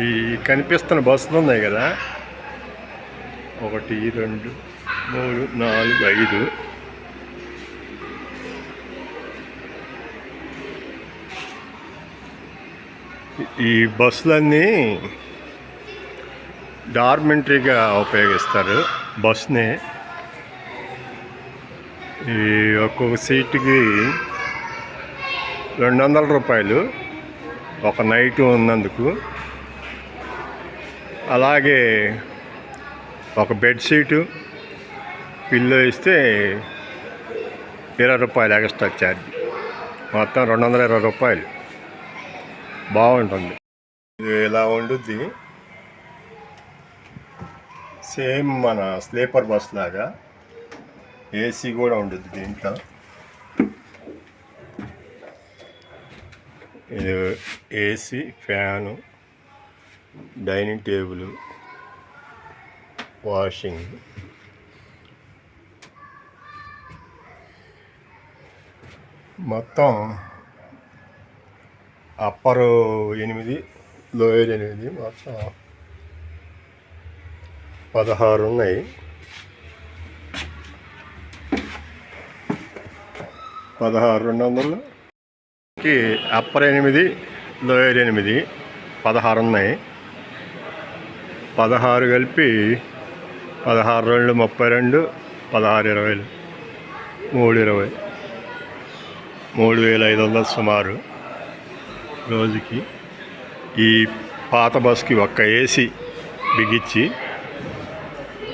ఈ కనిపిస్తున్న బస్సులు ఉన్నాయి కదా, 1 2 3 4 5. ఈ బస్సులన్నీ డార్మెంటరీగా ఉపయోగిస్తారు బస్ని. ఈ ఒక్కొక్క సీటుకి 200 రూపాయలు ఒక నైట్ ఉన్నందుకు. అలాగే ఒక బెడ్షీటు పిల్లో ఇస్తే 20 రూపాయలు ఎక్స్ట్రా ఛార్జ్. మొత్తం 220 రూపాయలు. బాగుంటుంది. ఇది ఇలా ఉండుద్ది, సేమ్ మన స్లీపర్ బస్ లాగా. ఏసీ కూడా ఉంటుంది దీంట్లో. ఇది AC, fan, dining table, washing. మొత్తం అప్పరు 8, లోయర్ 8, మొత్తం 16 ఉన్నాయి. 16,200కి అప్పర్ 8, లోయర్ 8, 16 ఉన్నాయి. 16 కలిపి 16 2 32, 16 20, 320, 3,500 సుమారు రోజుకి. ఈ పాత బస్కి ఒక్క ఏసీ బిగించి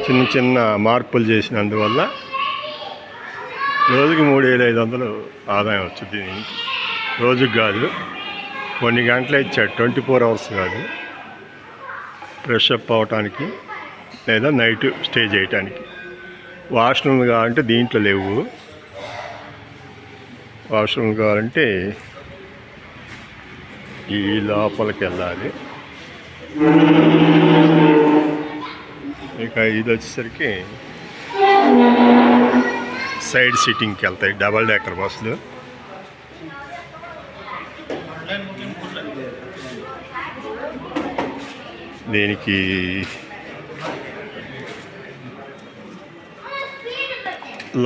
చిన్న చిన్న మార్పులు చేసినందువల్ల రోజుకి 3,500 ఆదాయం వచ్చింది దీనికి. రోజుకి కాదు, కొన్ని గంటలే ఇచ్చాడు, 24 అవర్స్ కాదు. ఫ్రెష్ అప్ అవటానికి లేదా నైట్ స్టే చేయటానికి. వాష్రూమ్ కావాలంటే దీంట్లో లేవు. వాష్రూమ్ కావాలంటే ఈ లోపలికి వెళ్ళాలి. ఇక ఇది వచ్చేసరికి సైడ్ సీటింగ్కి వెళ్తాయి డబల్ డెక్కర్ బస్సులు. దీనికి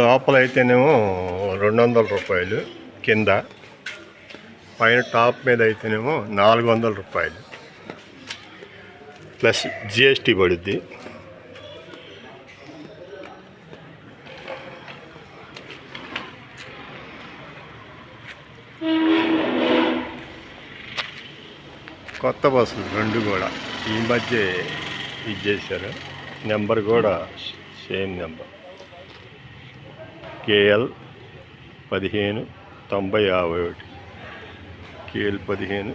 లోపలైతేనేమో 200 రూపాయలు కింద, పైన టాప్ మీద అయితేనేమో 400 రూపాయలు ప్లస్ జిఎస్టీ పడుద్ది. కొత్త బస్సులు 2 కూడా ఈ మధ్య ఇది చేశారు. నెంబర్ కూడా same number, KL 15 90 51, KL 15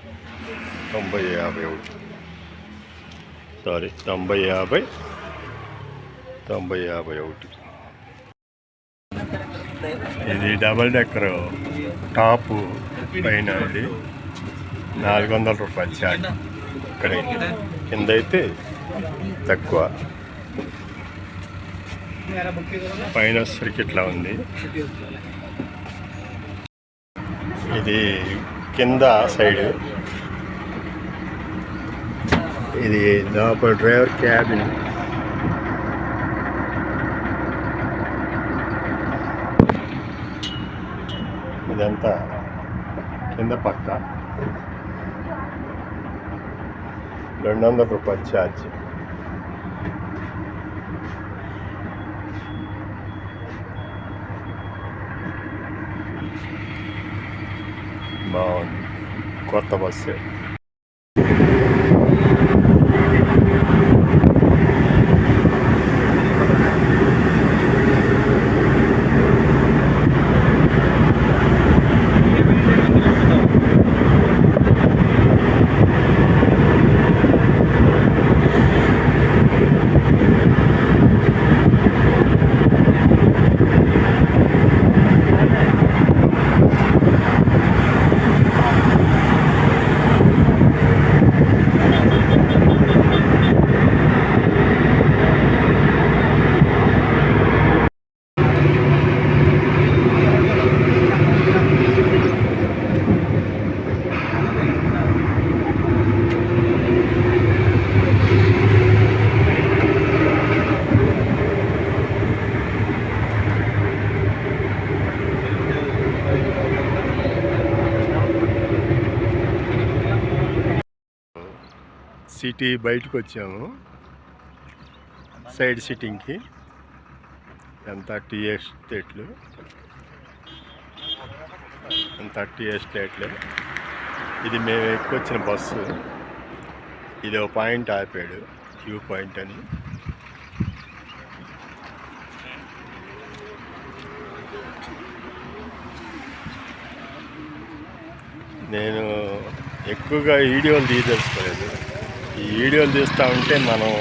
90 51, sorry 90 50 90 51. ఇది డబల్ డెక్కర్ టాపు పైన, ఇది 400 రూపాయలు ఛార్జ్. ఇక్కడైతే కింద అయితే తక్కువ. పైన సర్కిట్లా ఉంది. ఇది కింద సైడ్, ఇది లోపల డ్రైవర్ క్యాబిన్. ఇదంతా కింద పక్క 200 రూపాయలు ఛార్జ్. బాగుంది, కొత్త బస్సే. సిటీ బయటకు వచ్చాము సైడ్ సిట్టింగ్కి. ఎంత టీ ఎస్టేట్లు, అంత టీ ఎస్టేట్లు. ఇది మేము ఎక్కువచ్చిన బస్సు. ఇది ఒక పాయింట్ ఆపాడు, వ్యూ పాయింట్ అని. నేను ఎక్కువగా వీడియోలు తీసేసుకోలేదు. ఈ వీడియోలు తీస్తూ ఉంటే మనం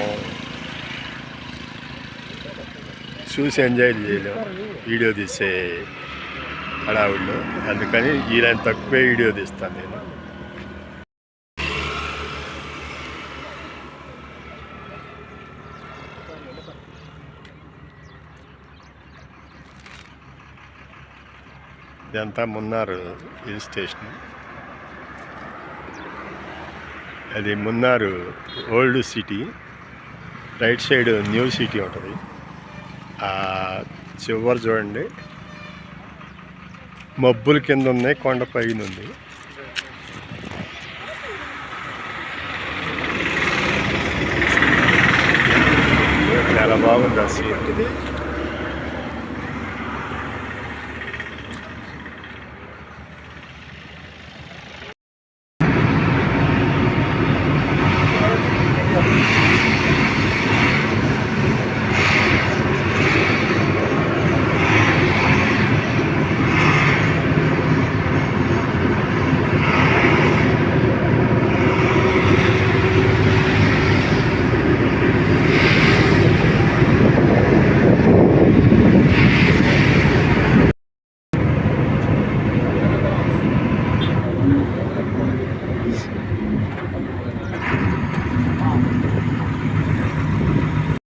చూసి ఎంజాయ్ చేయలేం వీడియో తీసే హడావుడిలో. అందుకని వీలైన తక్కువే వీడియో తీస్తాను నేను. ఇదంతా మున్నార్ హిల్ స్టేషన్. అది Munnar old city. Right side new city ఉంటుంది. ఆ చివరి చూడండి, మబ్బుల కింద ఉన్నాయి, కొండ పైన ఉంది. చాలా బాగుంది ఆ సీన్.